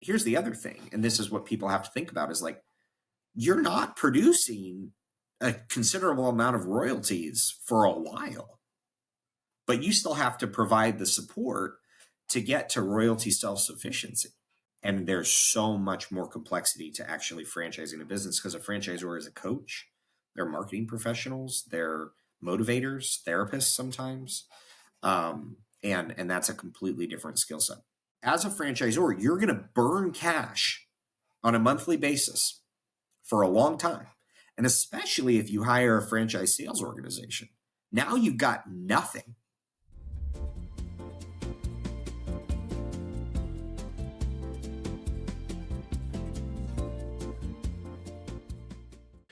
here's the other thing, and this is what people have to think about is like, you're not producing a considerable amount of royalties for a while, but you still have to provide the support to get to royalty self-sufficiency. And there's so much more complexity to actually franchising a business because a franchisor is a coach. They're marketing professionals. They're motivators, therapists sometimes. And that's a completely different skill set. As a franchisor, you're going to burn cash on a monthly basis for a long time. And especially if you hire a franchise sales organization, now you've got nothing.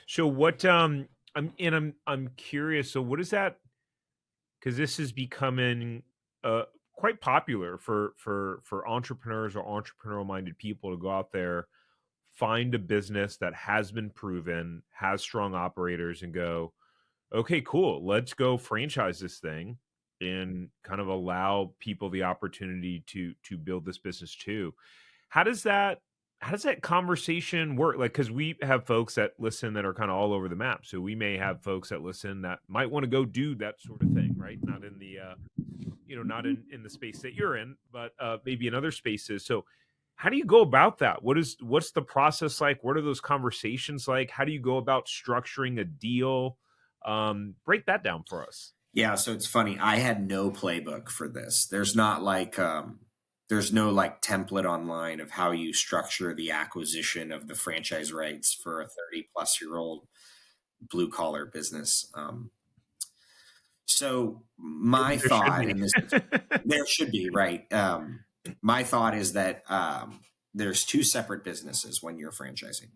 So what I'm curious. So what is that? Because this is becoming quite popular for entrepreneurs or entrepreneurial minded people to go out there, find a business that has been proven, has strong operators, and go, okay, cool, let's go franchise this thing and kind of allow people the opportunity to build this business too. How does that conversation work? Like, because we have folks that listen that are kind of all over the map. So we may have folks that listen that might want to go do that sort of thing, right? Not in the not in the space that you're in, but maybe in other spaces. So how do you go about that? What's the process like? What are those conversations like? How do you go about structuring a deal? Break that down for us. Yeah, so it's funny. I had no playbook for this. There's not like there's no like template online of how you structure the acquisition of the franchise rights for a 30-plus-year-old blue collar business. So my There thought, should and be. there should be, right? My thought is that there's two separate businesses when you're franchising.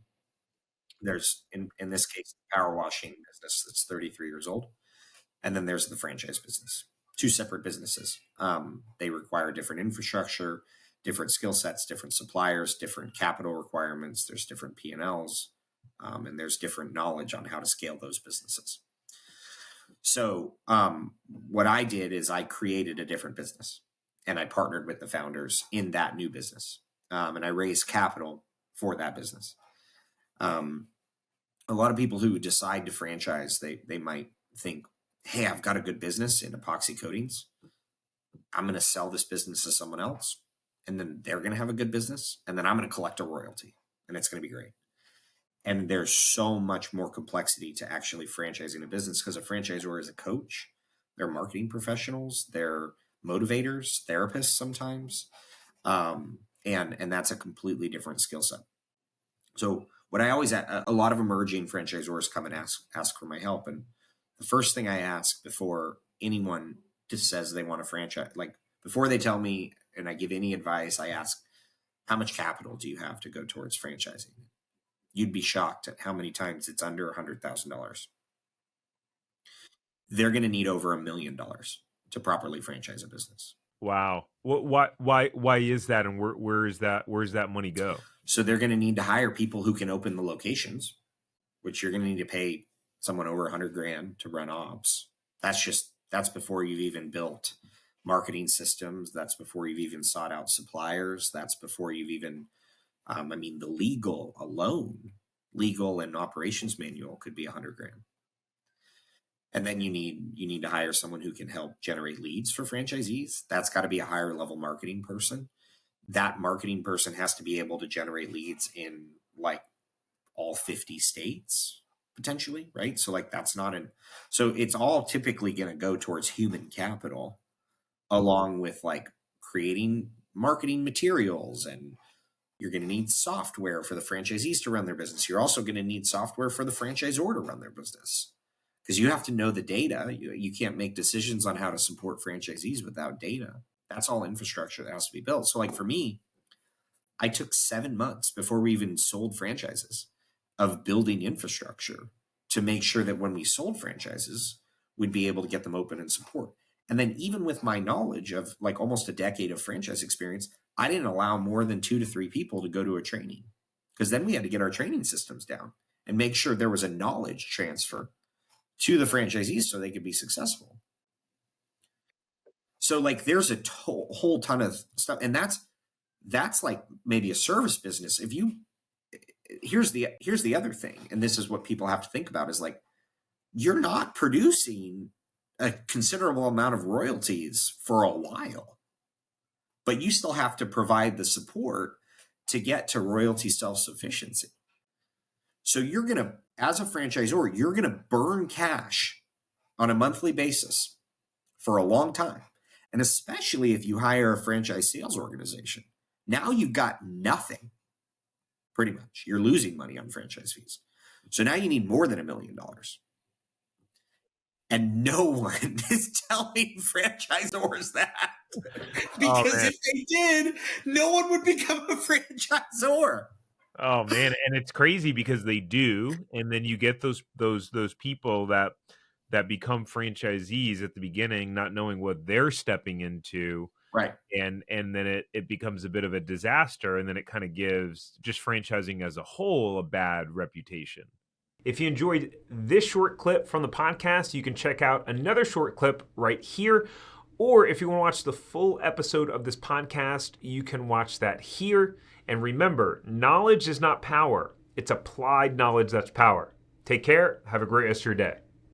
There's, in this case, the power washing business that's 33 years old. And then there's the franchise business, two separate businesses. They require different infrastructure, different skill sets, different suppliers, different capital requirements. There's different P&Ls, and there's different knowledge on how to scale those businesses. So what I did is I created a different business, and I partnered with the founders in that new business, and I raised capital for that business. A lot of people who decide to franchise, they might think, hey, I've got a good business in epoxy coatings. I'm going to sell this business to someone else, and then they're going to have a good business, and then I'm going to collect a royalty, and it's going to be great. And there's so much more complexity to actually franchising a business because a franchisor is a coach. They're marketing professionals. They're motivators, therapists sometimes. And that's a completely different skill set. So what I always, a lot of emerging franchisors come and ask for my help. And the first thing I ask before anyone just says they want to franchise, like before they tell me and I give any advice, I ask, how much capital do you have to go towards franchising? You'd be shocked at how many times it's under $100,000. They're going to need over $1 million to properly franchise a business. Wow. Why is that? And where's that money go? So they're going to need to hire people who can open the locations, which you're going to need to pay someone over $100,000 to run ops. That's before you've even built marketing systems. That's before you've even sought out suppliers. That's before you've even, the legal and operations manual could be $100,000. And then you need to hire someone who can help generate leads for franchisees. That's got to be a higher level marketing person. That marketing person has to be able to generate leads in like all 50 states potentially, right? So like so it's all typically going to go towards human capital along with like creating marketing materials, and you're going to need software for the franchisees to run their business. You're also going to need software for the franchisor to run their business because you have to know the data. You can't make decisions on how to support franchisees without data. That's all infrastructure that has to be built. So like for me, I took 7 months before we even sold franchises of building infrastructure to make sure that when we sold franchises, we'd be able to get them open and support. And then even with my knowledge of like almost a decade of franchise experience, I didn't allow more than 2 to 3 people to go to a training because then we had to get our training systems down and make sure there was a knowledge transfer to the franchisees so they could be successful. So like there's a whole ton of stuff, and That's like maybe a service business. If you here's the other thing, and this is what people have to think about, is like, you're not producing a considerable amount of royalties for a while, but you still have to provide the support to get to royalty self-sufficiency. So you're going to, as a franchisor, you're going to burn cash on a monthly basis for a long time. And especially if you hire a franchise sales organization, now you've got nothing, pretty much. You're losing money on franchise fees. So now you need more than $1 million. And no one is telling franchisors that. Because if they did, no one would become a franchisor. Oh man, and it's crazy because they do, and then you get those people that become franchisees at the beginning, not knowing what they're stepping into, Right. and then it becomes a bit of a disaster, and then it kind of gives just franchising as a whole a bad reputation. If you enjoyed this short clip from the podcast, you can check out another short clip right here. Or if you want to watch the full episode of this podcast, you can watch that here. And remember, knowledge is not power. It's applied knowledge that's power. Take care. Have a great rest of your day.